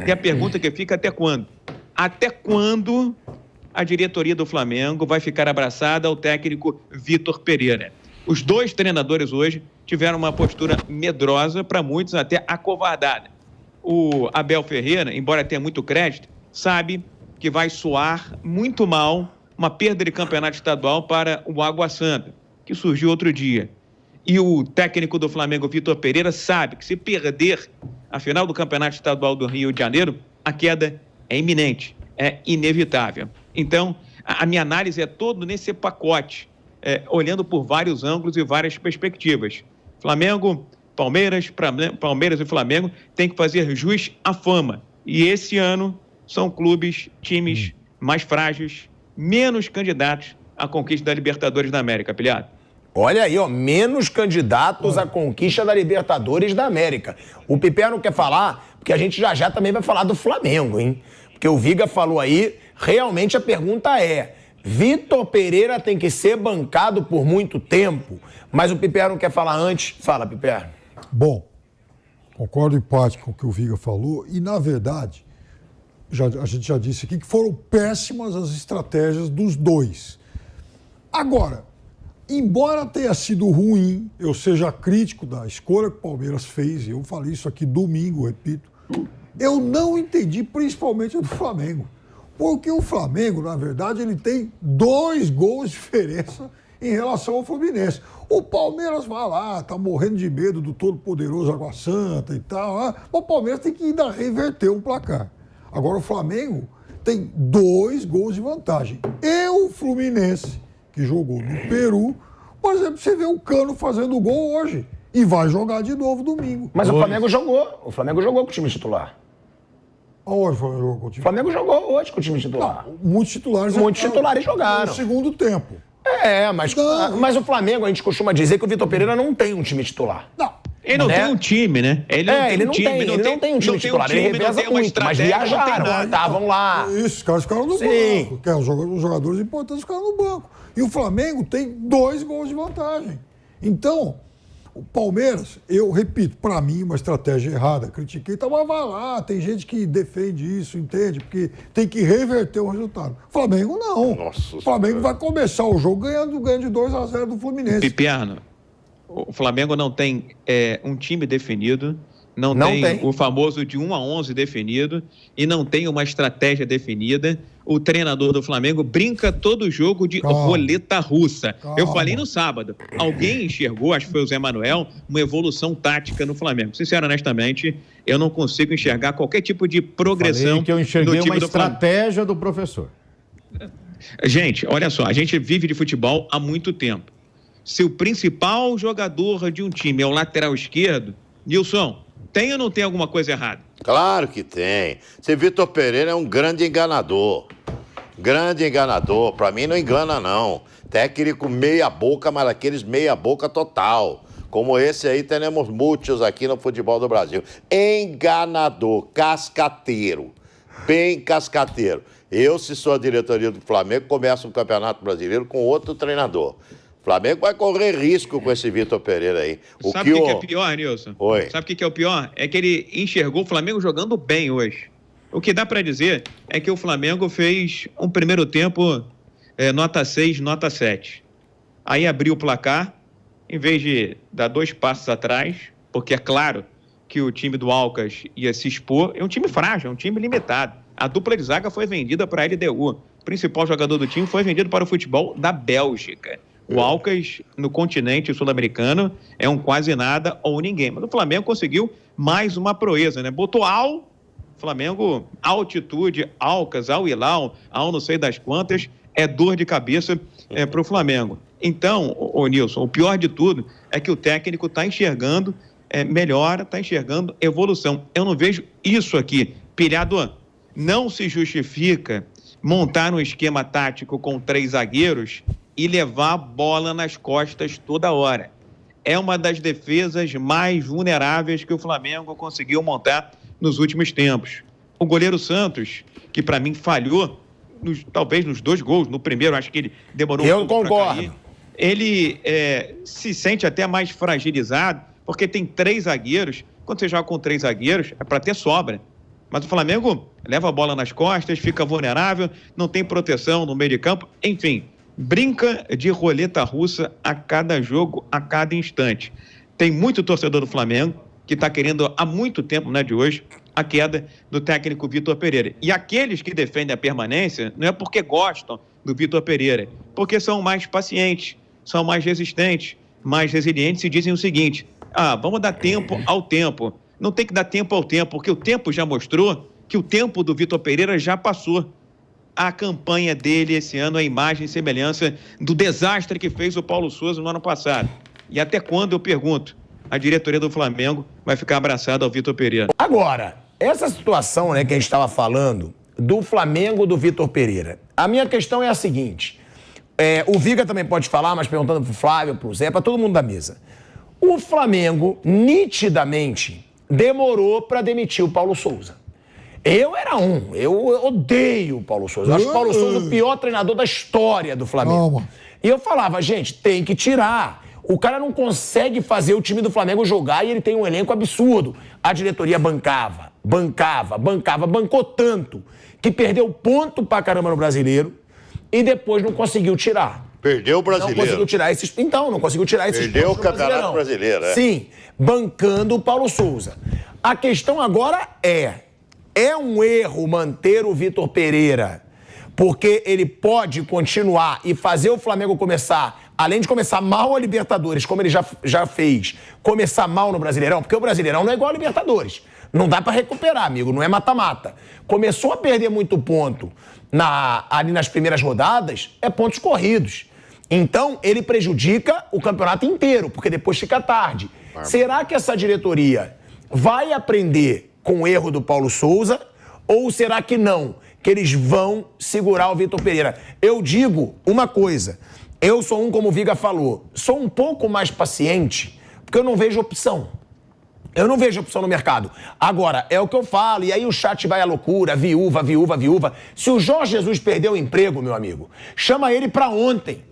E a pergunta que fica, até quando? Até quando a diretoria do Flamengo vai ficar abraçada ao técnico Vitor Pereira? Os dois treinadores hoje tiveram uma postura medrosa, para muitos até acovardada. O Abel Ferreira, embora tenha muito crédito, sabe que vai soar muito mal uma perda de campeonato estadual para o Água Santa, que surgiu outro dia. E o técnico do Flamengo, Vitor Pereira, sabe que se perder a final do campeonato estadual do Rio de Janeiro, a queda é iminente, é inevitável. Então, a minha análise é todo nesse pacote, olhando por vários ângulos e várias perspectivas. Flamengo, Palmeiras e Flamengo têm que fazer jus à fama. E esse ano são times mais frágeis, menos candidatos à conquista da Libertadores da América, Pilhado. Olha aí, ó, menos candidatos à conquista da Libertadores da América. O Piper não quer falar, porque a gente já também vai falar do Flamengo, hein? Porque o Viga falou aí, realmente a pergunta é, Vitor Pereira tem que ser bancado por muito tempo, mas o Piper não quer falar antes. Fala, Piper. Bom, concordo em parte com o que o Viga falou e, na verdade, a gente já disse aqui que foram péssimas as estratégias dos dois. Agora, embora tenha sido ruim, eu seja crítico da escolha que o Palmeiras fez, eu falei isso aqui domingo, repito, eu não entendi principalmente do Flamengo. Porque o Flamengo, na verdade, ele tem 2 gols de diferença em relação ao Fluminense. O Palmeiras vai lá, tá morrendo de medo do todo-poderoso Água Santa e tal, mas o Palmeiras tem que ainda reverter um placar. Agora o Flamengo tem 2 gols de vantagem. E o Fluminense, que jogou no Peru, por exemplo, você vê o Cano fazendo gol hoje e vai jogar de novo domingo. Mas o Flamengo jogou com o time titular. Aonde o Flamengo jogou com o time? O Flamengo jogou hoje com o time titular. Não, muitos titulares jogaram. No segundo tempo. Mas o Flamengo, a gente costuma dizer que o Vitor Pereira não tem um time titular. Não. Ele não tem um time, né? Ele não tem um time titular. Ele reveza muito, mas viajaram, estavam lá. Isso, os caras ficaram no banco. Os jogadores importantes ficaram no banco. E o Flamengo tem 2 gols de vantagem. Então, o Palmeiras, eu repito, para mim, uma estratégia errada. Critiquei, então mas vai lá, tem gente que defende isso, entende? Porque tem que reverter o resultado. O Flamengo não. Nossa, o Flamengo vai começar o jogo ganhando de 2-0 do Fluminense. Piperno, o Flamengo não tem um time definido, não tem o famoso de 1 a 11 definido e não tem uma estratégia definida. O treinador do Flamengo brinca todo jogo de roleta russa. Eu falei no sábado, alguém enxergou, acho que foi o Zé Manuel, uma evolução tática no Flamengo. Sinceramente, eu não consigo enxergar qualquer tipo de progressão no time do Flamengo. Eu enxerguei uma estratégia do professor. Gente, olha só, a gente vive de futebol há muito tempo. Se o principal jogador de um time é o lateral esquerdo, Nilson, tem ou não tem alguma coisa errada? Claro que tem. Esse Vitor Pereira é um grande enganador. Grande enganador. Pra mim não engana, não. Técnico meia boca, mas aqueles meia boca total. Como esse aí, temos muitos aqui no futebol do Brasil. Enganador, cascateiro. Bem cascateiro. Eu, se sou a diretoria do Flamengo, começo o Campeonato Brasileiro com outro treinador. O Flamengo vai correr risco com esse Vitor Pereira aí. Sabe o que é pior, Nilson? Oi. Sabe o que é o pior? É que ele enxergou o Flamengo jogando bem hoje. O que dá para dizer é que o Flamengo fez um primeiro tempo nota 6, nota 7. Aí abriu o placar, em vez de dar 2 passos atrás, porque é claro que o time do Alcas ia se expor, é um time frágil, é um time limitado. A dupla de zaga foi vendida para a LDU. O principal jogador do time foi vendido para o futebol da Bélgica. O Alcas, no continente sul-americano, é um quase nada ou ninguém. Mas o Flamengo conseguiu mais uma proeza, né? Botou Flamengo, altitude, Alcas, Al Hilal, Al não sei das quantas, é dor de cabeça para o Flamengo. Então, Nilson, o pior de tudo é que o técnico está enxergando melhora, está enxergando evolução. Eu não vejo isso aqui. Pilhado, não se justifica montar um esquema tático com 3 zagueiros e levar a bola nas costas toda hora. É uma das defesas mais vulneráveis que o Flamengo conseguiu montar nos últimos tempos. O goleiro Santos, que para mim falhou, talvez nos 2 gols, no primeiro acho que ele demorou um pouco para cair. ele se sente até mais fragilizado, porque tem 3 zagueiros. Quando você joga com 3 zagueiros, é para ter sobra. Mas o Flamengo leva a bola nas costas, fica vulnerável, não tem proteção no meio de campo, enfim, brinca de roleta russa a cada jogo, a cada instante. Tem muito torcedor do Flamengo que está querendo há muito tempo, não é de hoje, a queda do técnico Vitor Pereira. E aqueles que defendem a permanência não é porque gostam do Vitor Pereira, porque são mais pacientes, são mais resistentes, mais resilientes e dizem o seguinte: vamos dar tempo ao tempo. Não tem que dar tempo ao tempo, porque o tempo já mostrou que o tempo do Vitor Pereira já passou. A campanha dele esse ano é imagem e semelhança do desastre que fez o Paulo Souza no ano passado. E até quando, eu pergunto, a diretoria do Flamengo vai ficar abraçada ao Vitor Pereira? Agora, essa situação, né, que a gente estava falando do Flamengo do Vitor Pereira, a minha questão é a seguinte, o Viga também pode falar, mas perguntando pro Flávio, pro Zé, para todo mundo da mesa. O Flamengo, nitidamente, demorou para demitir o Paulo Souza. Eu odeio o Paulo Souza. Eu acho o Paulo Souza o pior treinador da história do Flamengo. E eu falava, gente, tem que tirar. O cara não consegue fazer o time do Flamengo jogar e ele tem um elenco absurdo. A diretoria bancou tanto que perdeu ponto pra caramba no Brasileiro e depois não conseguiu tirar. Perdeu o Brasileiro. Não conseguiu tirar esses... Então, não conseguiu tirar esses Perdeu pontos o Campeonato Brasileiro, Sim, bancando o Paulo Souza. A questão agora é um erro manter o Vitor Pereira, porque ele pode continuar e fazer o Flamengo começar, além de começar mal a Libertadores, como ele já fez, começar mal no Brasileirão, porque o Brasileirão não é igual a Libertadores. Não dá pra recuperar, amigo, não é mata-mata. Começou a perder muito ponto ali nas primeiras rodadas, é pontos corridos. Então, ele prejudica o campeonato inteiro, porque depois fica tarde. Será que essa diretoria vai aprender com o erro do Paulo Souza? Ou será que não? Que eles vão segurar o Vitor Pereira? Eu digo uma coisa. Eu sou como o Viga falou, sou um pouco mais paciente, porque eu não vejo opção. Eu não vejo opção no mercado. Agora, é o que eu falo, e aí o chat vai à loucura, viúva. Se o Jorge Jesus perdeu o emprego, meu amigo, chama ele pra ontem.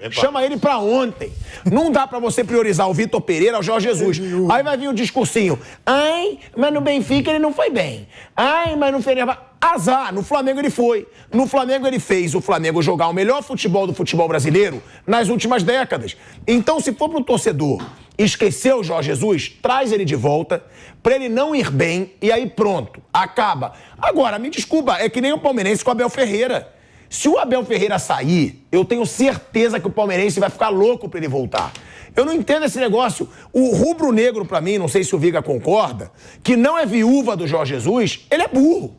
Não dá pra você priorizar o Vitor Pereira ao Jorge Jesus. Aí vai vir o discursinho. Ai, mas no Benfica ele não foi bem. Ai, mas no Fenerbahçe... Azar, no Flamengo ele foi. No Flamengo ele fez o Flamengo jogar o melhor futebol do futebol brasileiro nas últimas décadas. Então, se for pro torcedor esquecer o Jorge Jesus, traz ele de volta, pra ele não ir bem, e aí pronto, acaba. Agora, me desculpa, é que nem o palmeirense com o Abel Ferreira. Se o Abel Ferreira sair, eu tenho certeza que o palmeirense vai ficar louco pra ele voltar. Eu não entendo esse negócio. O rubro-negro, pra mim, não sei se o Viga concorda, que não é viúva do Jorge Jesus, ele é burro.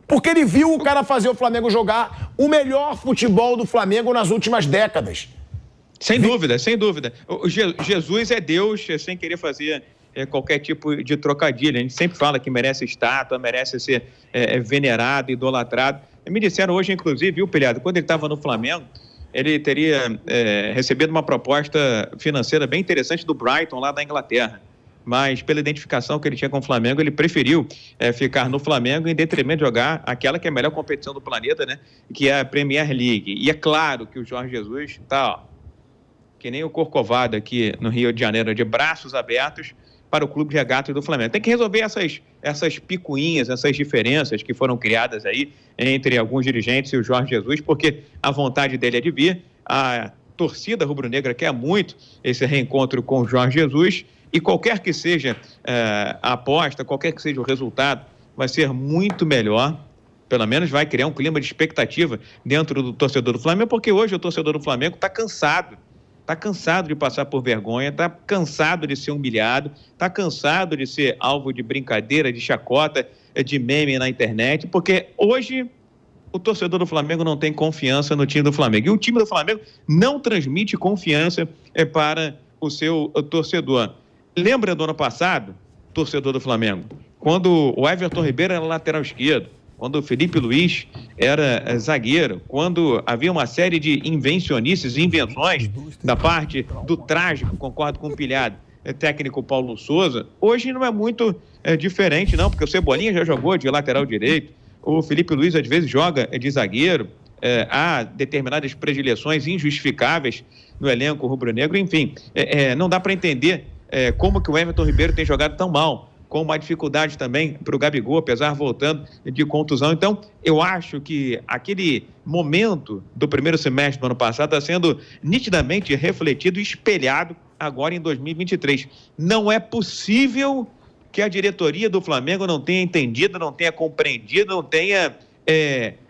Porque ele viu o cara fazer o Flamengo jogar o melhor futebol do Flamengo nas últimas décadas. Sem dúvida. O Jesus é Deus, sem querer fazer qualquer tipo de trocadilho. A gente sempre fala que merece estátua, merece ser venerado, idolatrado. Me disseram hoje, inclusive, viu, Pilhado, quando ele estava no Flamengo, ele teria recebido uma proposta financeira bem interessante do Brighton, lá da Inglaterra. Mas pela identificação que ele tinha com o Flamengo, ele preferiu ficar no Flamengo em detrimento de jogar aquela que é a melhor competição do planeta, né? Que é a Premier League. E é claro que o Jorge Jesus está, que nem o Corcovado aqui no Rio de Janeiro, de braços abertos para o Clube de Regatas do Flamengo. Tem que resolver essas picuinhas, essas diferenças que foram criadas aí entre alguns dirigentes e o Jorge Jesus, porque a vontade dele é de vir. A torcida rubro-negra quer muito esse reencontro com o Jorge Jesus. E qualquer que seja a aposta, qualquer que seja o resultado, vai ser muito melhor, pelo menos vai criar um clima de expectativa dentro do torcedor do Flamengo, porque hoje o torcedor do Flamengo está cansado de passar por vergonha, está cansado de ser humilhado, está cansado de ser alvo de brincadeira, de chacota, de meme na internet, porque hoje o torcedor do Flamengo não tem confiança no time do Flamengo. E o time do Flamengo não transmite confiança para o seu torcedor. Lembra do ano passado, torcedor do Flamengo, quando o Everton Ribeiro era lateral esquerdo, quando o Felipe Luiz era zagueiro, quando havia uma série de invencionices e invenções da parte do trágico, concordo com o Pilhado, técnico Paulo Souza. Hoje não é muito diferente, não, porque o Cebolinha já jogou de lateral direito, o Felipe Luiz às vezes joga de zagueiro, há determinadas predileções injustificáveis no elenco rubro-negro, enfim, não dá para entender como que o Everton Ribeiro tem jogado tão mal, com uma dificuldade também para o Gabigol, apesar voltando de contusão. Então, eu acho que aquele momento do primeiro semestre do ano passado está sendo nitidamente refletido e espelhado agora em 2023. Não é possível que a diretoria do Flamengo não tenha entendido, não tenha compreendido, não tenha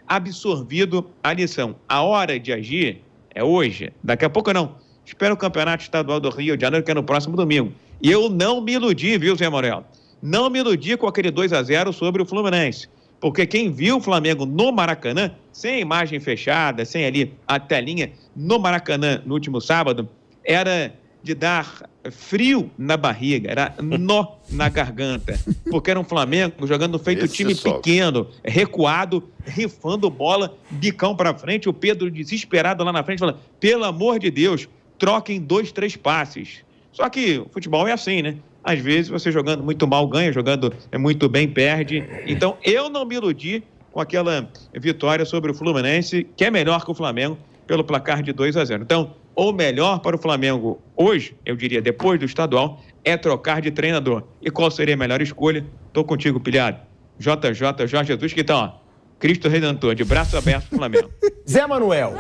absorvido a lição. A hora de agir é hoje, daqui a pouco não. Espero o Campeonato Estadual do Rio de Janeiro, que é no próximo domingo. E eu não me iludi, viu, Zé Manuel? Não me iludi com aquele 2-0 sobre o Fluminense. Porque quem viu o Flamengo no Maracanã, sem imagem fechada, sem ali a telinha, no Maracanã no último sábado, era de dar frio na barriga, era nó na garganta. Porque era um Flamengo jogando feito time pequeno, recuado, rifando bola, bicão pra frente, o Pedro desesperado lá na frente, falando, pelo amor de Deus, troquem 2, 3 passes. Só que o futebol é assim, né? Às vezes você jogando muito mal ganha, jogando muito bem perde. Então eu não me iludi com aquela vitória sobre o Fluminense, que é melhor que o Flamengo, pelo placar de 2-0. Então, o melhor para o Flamengo hoje, eu diria depois do estadual, é trocar de treinador. E qual seria a melhor escolha? Estou contigo, pilhado. JJ, Jorge Jesus, que tá, ó, Cristo Redentor, de braço aberto pro Flamengo. Zé Manuel,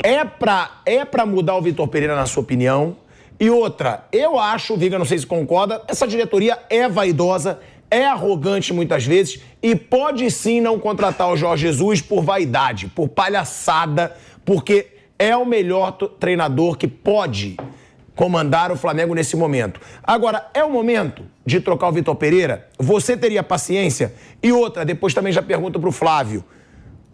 é pra mudar o Vitor Pereira, na sua opinião? E outra, eu acho, Viga, não sei se concorda, essa diretoria é vaidosa, é arrogante muitas vezes e pode sim não contratar o Jorge Jesus por vaidade, por palhaçada, porque é o melhor treinador que pode comandar o Flamengo nesse momento. Agora, é o momento de trocar o Vitor Pereira? Você teria paciência? E outra, depois também já pergunto pro Flávio,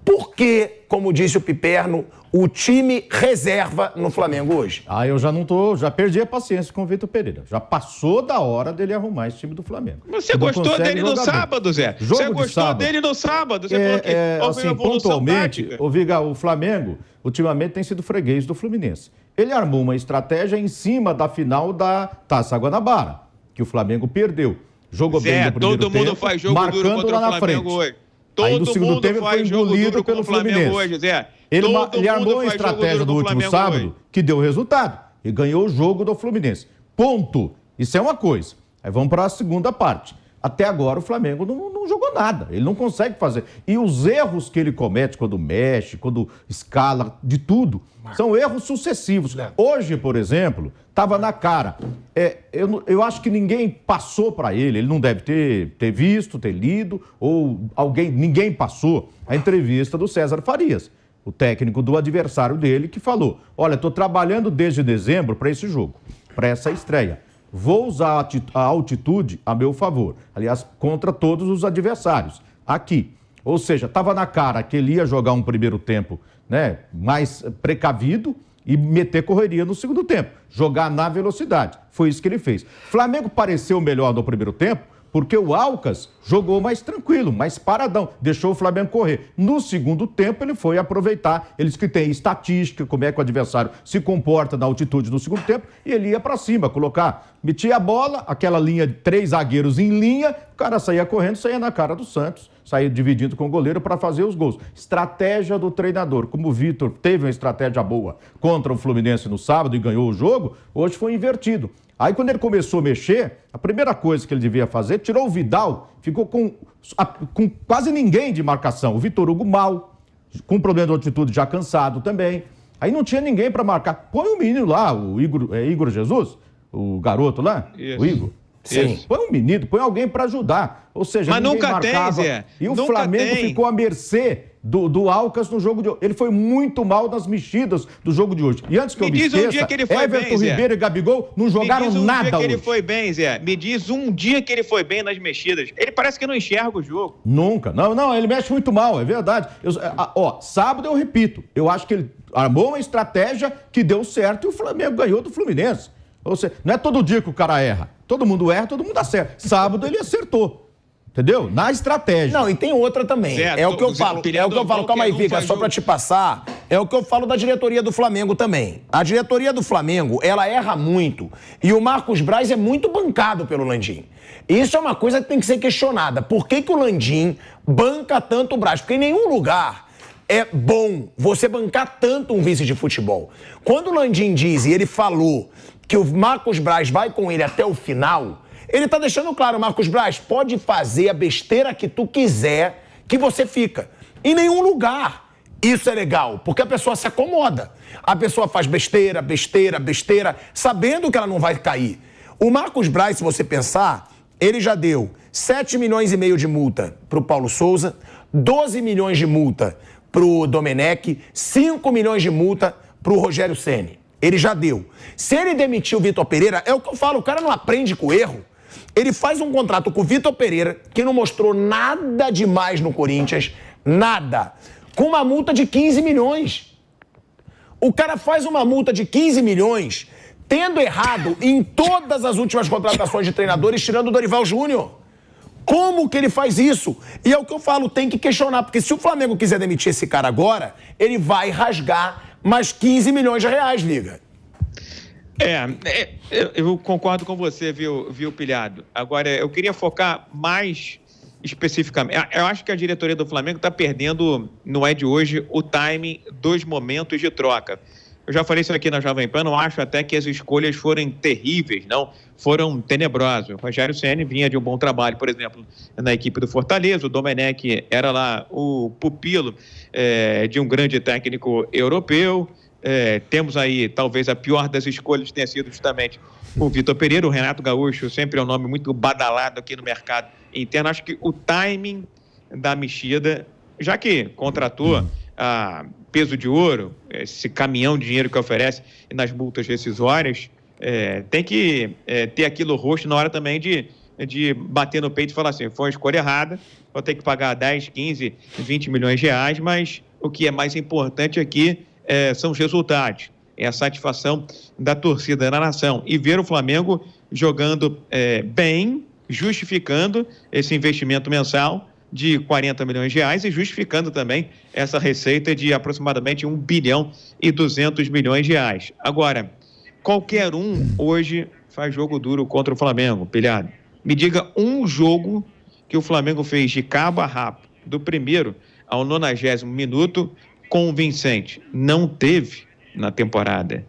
por que, como disse o Piperno, o time reserva no Flamengo hoje? Eu já perdi a paciência com o Vitor Pereira. Já passou da hora dele arrumar esse time do Flamengo. Você gostou dele no sábado, Zé? Você gostou dele no sábado? Você falou que houve uma evolução pontualmente, tática. Viga, o Flamengo, ultimamente, tem sido freguês do Fluminense. Ele armou uma estratégia em cima da final da Taça Guanabara, que o Flamengo perdeu. Jogou bem no primeiro tempo, mundo faz jogo duro marcando contra lá o na Flamengo frente. hoje. Aí no Todo segundo mundo tempo ele foi faz jogo engolido duro pelo com o Flamengo Fluminense. hoje, Zé. Ele armou uma estratégia no último sábado que deu resultado e ganhou o jogo do Fluminense. Ponto. Isso é uma coisa. Aí vamos para a segunda parte. Até agora o Flamengo não jogou nada. Ele não consegue fazer. E os erros que ele comete quando mexe, quando escala, de tudo, são erros sucessivos. Hoje, por exemplo, estava na cara. Eu acho que ninguém passou para ele. Ele não deve ter visto, ter lido, ou ninguém passou a entrevista do César Farias, o técnico do adversário dele, que falou, olha, estou trabalhando desde dezembro para esse jogo, para essa estreia. Vou usar a altitude a meu favor. Aliás, contra todos os adversários. Aqui. Ou seja, estava na cara que ele ia jogar um primeiro tempo, né, mais precavido e meter correria no segundo tempo. Jogar na velocidade. Foi isso que ele fez. Flamengo pareceu melhor no primeiro tempo porque o Alcas jogou mais tranquilo, mais paradão, deixou o Flamengo correr. No segundo tempo, ele foi aproveitar, eles que têm estatística, como é que o adversário se comporta na altitude no segundo tempo, e ele ia pra cima, metia a bola, aquela linha de 3 zagueiros em linha, o cara saía correndo, saía na cara do Santos, saía dividindo com o goleiro para fazer os gols. Estratégia do treinador. Como o Vitor teve uma estratégia boa contra o Fluminense no sábado e ganhou o jogo, hoje foi invertido. Aí, quando ele começou a mexer, a primeira coisa que ele devia fazer, tirou o Vidal, ficou com quase ninguém de marcação. O Vitor Hugo mal, com problema de altitude já cansado também. Aí não tinha ninguém para marcar. Põe o menino lá, o Igor Jesus, o garoto lá, Isso. o Igor. Sim. Põe um menino, põe alguém para ajudar. Ou seja, mas ninguém nunca marcava. tem, Zé. E o Nunca Flamengo tem. ficou à mercê do Alcas no jogo de hoje. Ele foi muito mal nas mexidas do jogo de hoje. E antes que eu me esqueça, um dia que ele foi Everton bem, Ribeiro Zé. e Gabigol não jogaram Me diz um nada dia que hoje. ele foi bem, Zé. Me diz um dia que ele foi bem nas mexidas. Ele parece que não enxerga o jogo. Nunca. Não, ele mexe muito mal, é verdade. Sábado eu repito, eu acho que ele armou uma estratégia que deu certo e o Flamengo ganhou do Fluminense. Ou seja, não é todo dia que o cara erra. Todo mundo erra, todo mundo acerta. Sábado ele acertou. Entendeu? Na estratégia. Não, e tem outra também. Certo, É o que eu falo. Calma aí, Vica, só pra te passar. É o que eu falo da diretoria do Flamengo também. A diretoria do Flamengo, ela erra muito. E o Marcos Braz é muito bancado pelo Landim. Isso é uma coisa que tem que ser questionada. Por que o Landim banca tanto o Braz? Porque em nenhum lugar é bom você bancar tanto um vice de futebol. Quando o Landim diz, e ele falou, que o Marcos Braz vai com ele até o final, ele tá deixando claro, Marcos Braz, pode fazer a besteira que tu quiser, que você fica. Em nenhum lugar. Isso é legal, porque a pessoa se acomoda. A pessoa faz besteira, sabendo que ela não vai cair. O Marcos Braz, se você pensar, ele já deu 7 milhões e meio de multa pro Paulo Souza, 12 milhões de multa pro Domenech, 5 milhões de multa pro Rogério Ceni. Ele já deu. Se ele demitir o Vitor Pereira, é o que eu falo, o cara não aprende com o erro. Ele faz um contrato com o Vitor Pereira, que não mostrou nada demais no Corinthians, nada, com uma multa de 15 milhões. O cara faz uma multa de 15 milhões, tendo errado em todas as últimas contratações de treinadores, tirando o Dorival Júnior. Como que ele faz isso? E é o que eu falo, tem que questionar, porque se o Flamengo quiser demitir esse cara agora, ele vai rasgar mais 15 milhões de reais, Liga. Eu concordo com você, viu, Pilhado? Agora, eu queria focar mais especificamente. Eu acho que a diretoria do Flamengo está perdendo, não é de hoje, o timing dos momentos de troca. Eu já falei isso aqui na Jovem Pan, não acho até que as escolhas foram terríveis, não, foram tenebrosas. O Rogério Ceni vinha de um bom trabalho, por exemplo, na equipe do Fortaleza, o Domenech era lá o pupilo de um grande técnico europeu. Temos aí, talvez, a pior das escolhas tenha sido justamente o Vitor Pereira. O Renato Gaúcho sempre é um nome muito badalado aqui no mercado interno. Acho que o timing da mexida, já que contratou a peso de ouro, esse caminhão de dinheiro que oferece nas multas rescisórias, tem que ter aquilo roxo na hora também de bater no peito e falar assim, foi uma escolha errada, vou ter que pagar 10, 15, 20 milhões de reais, mas o que é mais importante aqui são os resultados, é a satisfação da torcida da nação e ver o Flamengo jogando bem, justificando esse investimento mensal de 40 milhões de reais e justificando também essa receita de aproximadamente 1 bilhão e 200 milhões de reais. Agora, qualquer um hoje faz jogo duro contra o Flamengo, Pilhado. Me diga um jogo que o Flamengo fez de cabo a rabo, do primeiro ao 90º minuto, convincente. Não teve na temporada.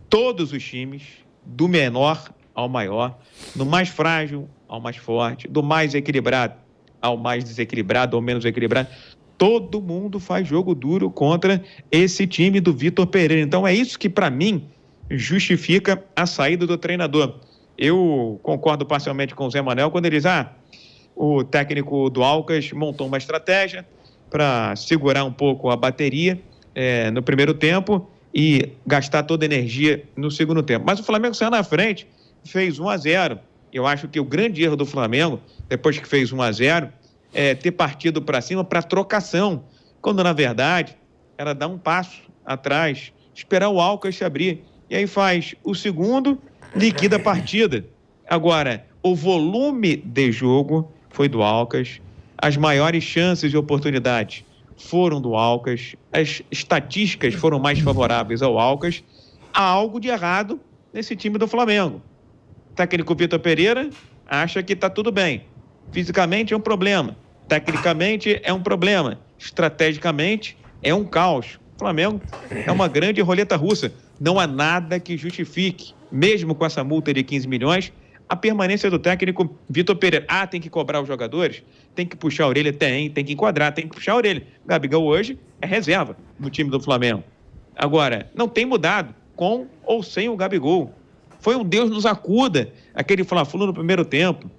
Todos os times, do menor ao maior, do mais frágil ao mais forte, do mais equilibrado ao mais desequilibrado ou menos equilibrado, todo mundo faz jogo duro contra esse time do Vitor Pereira. Então é isso que, para mim, justifica a saída do treinador. Eu concordo parcialmente com o Zé Manuel quando ele diz, o técnico do Alcas montou uma estratégia para segurar um pouco a bateria no primeiro tempo e gastar toda a energia no segundo tempo. Mas o Flamengo saiu na frente, fez 1-0. Eu acho que o grande erro do Flamengo, depois que fez 1-0, é ter partido para cima para trocação, quando na verdade era dar um passo atrás, esperar o Alcas se abrir. E aí faz o segundo, liquida a partida. Agora, o volume de jogo foi do Alcas, as maiores chances e oportunidades foram do Alcas, as estatísticas foram mais favoráveis ao Alcas. Há algo de errado nesse time do Flamengo. O técnico Vitor Pereira acha que está tudo bem. Fisicamente é um problema. Tecnicamente é um problema. Estrategicamente é um caos. O Flamengo é uma grande roleta russa. Não há nada que justifique, mesmo com essa multa de 15 milhões, a permanência do técnico Vitor Pereira. Tem que cobrar os jogadores? Tem que puxar a orelha? Tem que enquadrar, tem que puxar a orelha. Gabigol hoje é reserva no time do Flamengo. Agora, não tem mudado com ou sem o Gabigol. Foi um Deus nos acuda, aquele Fla-Flu no primeiro tempo.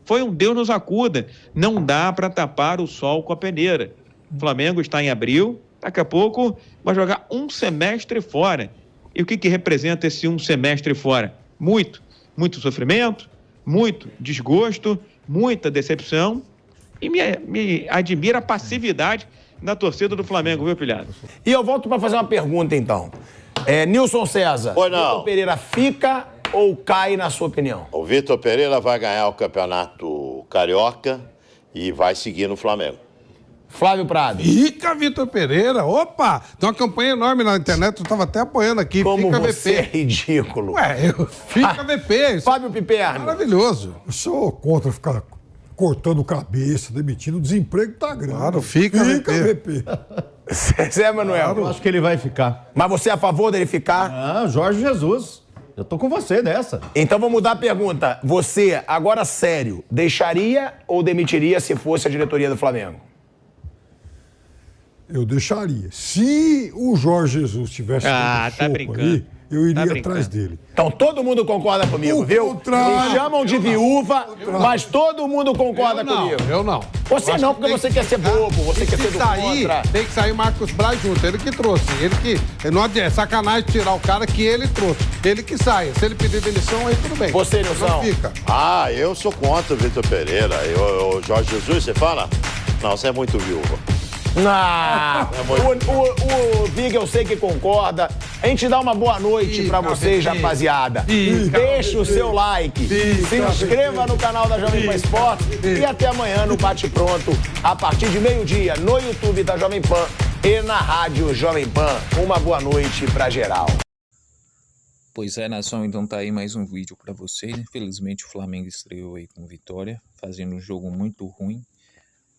Foi um Deus nos acuda. Não dá para tapar o sol com a peneira. O Flamengo está em abril, daqui a pouco vai jogar um semestre fora. E o que representa esse um semestre fora? Muito sofrimento, muito desgosto, muita decepção. E me admira a passividade da torcida do Flamengo, viu, Pilhado? E eu volto para fazer uma pergunta, então. Nilson César, Oi, não. Vitor Pereira fica ou cai, na sua opinião? O Vitor Pereira vai ganhar o Campeonato Carioca e vai seguir no Flamengo. Flávio Prado. Fica, Vitor Pereira. Opa! Tem uma campanha enorme na internet, eu estava até apoiando aqui. Como Fica você VP. é ridículo. Fica VP. Fábio Piperno. Maravilhoso. Eu sou contra ficar cortando cabeça, demitindo. O desemprego tá grande. Claro, fica VP. VP. Zé Manuel. Eu acho que ele vai ficar. Mas você é a favor dele ficar? Ah, Jorge Jesus. Eu tô com você nessa. Então vamos mudar a pergunta. Você, agora sério, deixaria ou demitiria se fosse a diretoria do Flamengo? Eu deixaria. Se o Jorge Jesus tivesse Ah, dando tá sopa brincando. aí, eu iria Tá brincando. atrás dele. Então todo mundo concorda comigo, O viu? contrário. Me chamam de viúva, mas todo mundo concorda Eu não, comigo. eu não. Você Eu acho não, que porque tem você que quer ser ficar. bobo, você E quer se ser do sair, contra. tem que sair Marcos Braz junto. Ele que trouxe. Não adianta. É sacanagem tirar o cara que ele trouxe. Ele que saia. Se ele pedir demissão, aí tudo bem. Você, Nilson? Não fica. Ah, eu sou contra o Vitor Pereira. O Jorge Jesus, você fala? Não, você é muito viúva. O Viga eu sei que concorda. A gente dá uma boa noite pra vocês, rapaziada. Deixa o seu like, se inscreva no canal da Jovem Pan Esportes e até amanhã no Bate Pronto, a partir de meio-dia, no YouTube da Jovem Pan e na Rádio Jovem Pan. Uma boa noite pra geral. Pois é, nação, então tá aí mais um vídeo pra vocês. Infelizmente o Flamengo estreou aí com vitória, fazendo um jogo muito ruim.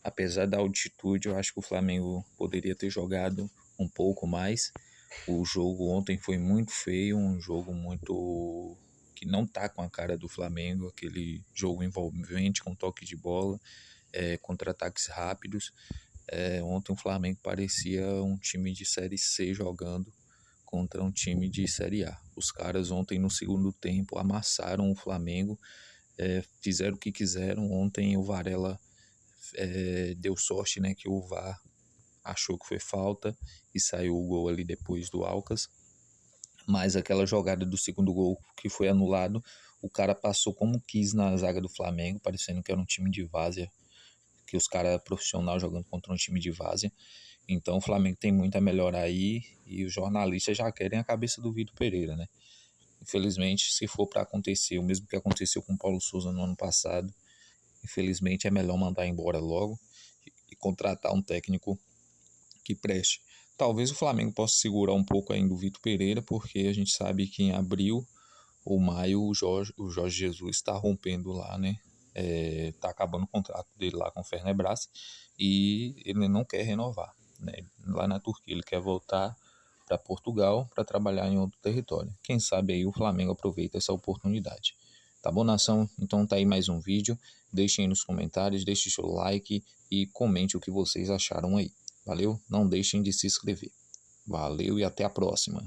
Apesar da altitude, eu acho que o Flamengo poderia ter jogado um pouco mais. O jogo ontem foi muito feio, um jogo muito que não tá com a cara do Flamengo, aquele jogo envolvente com toque de bola, contra-ataques rápidos. Ontem o Flamengo parecia um time de Série C jogando contra um time de Série A. Os caras ontem no segundo tempo amassaram o Flamengo, fizeram o que quiseram. Ontem o Varela deu sorte, né, que o VAR achou que foi falta e saiu o gol ali depois do Alcas, mas aquela jogada do segundo gol que foi anulado, o cara passou como quis na zaga do Flamengo, parecendo que era um time de várzea, que os caras profissionais jogando contra um time de várzea. Então o Flamengo tem muito a melhorar aí e os jornalistas já querem a cabeça do Vitor Pereira, né? Infelizmente, se for para acontecer o mesmo que aconteceu com o Paulo Souza no ano passado, infelizmente é melhor mandar embora logo e contratar um técnico que preste. Talvez o Flamengo possa segurar um pouco ainda o Vitor Pereira, porque a gente sabe que em abril ou maio o Jorge Jesus está rompendo lá, né? Tá acabando o contrato dele lá com o Fenerbahçe e ele não quer renovar, né? Lá na Turquia ele quer voltar para Portugal para trabalhar em outro território. Quem sabe aí o Flamengo aproveita essa oportunidade. Tá bom, nação? Então tá aí mais um vídeo. Deixem aí nos comentários, deixem seu like e comente o que vocês acharam aí. Valeu? Não deixem de se inscrever. Valeu e até a próxima.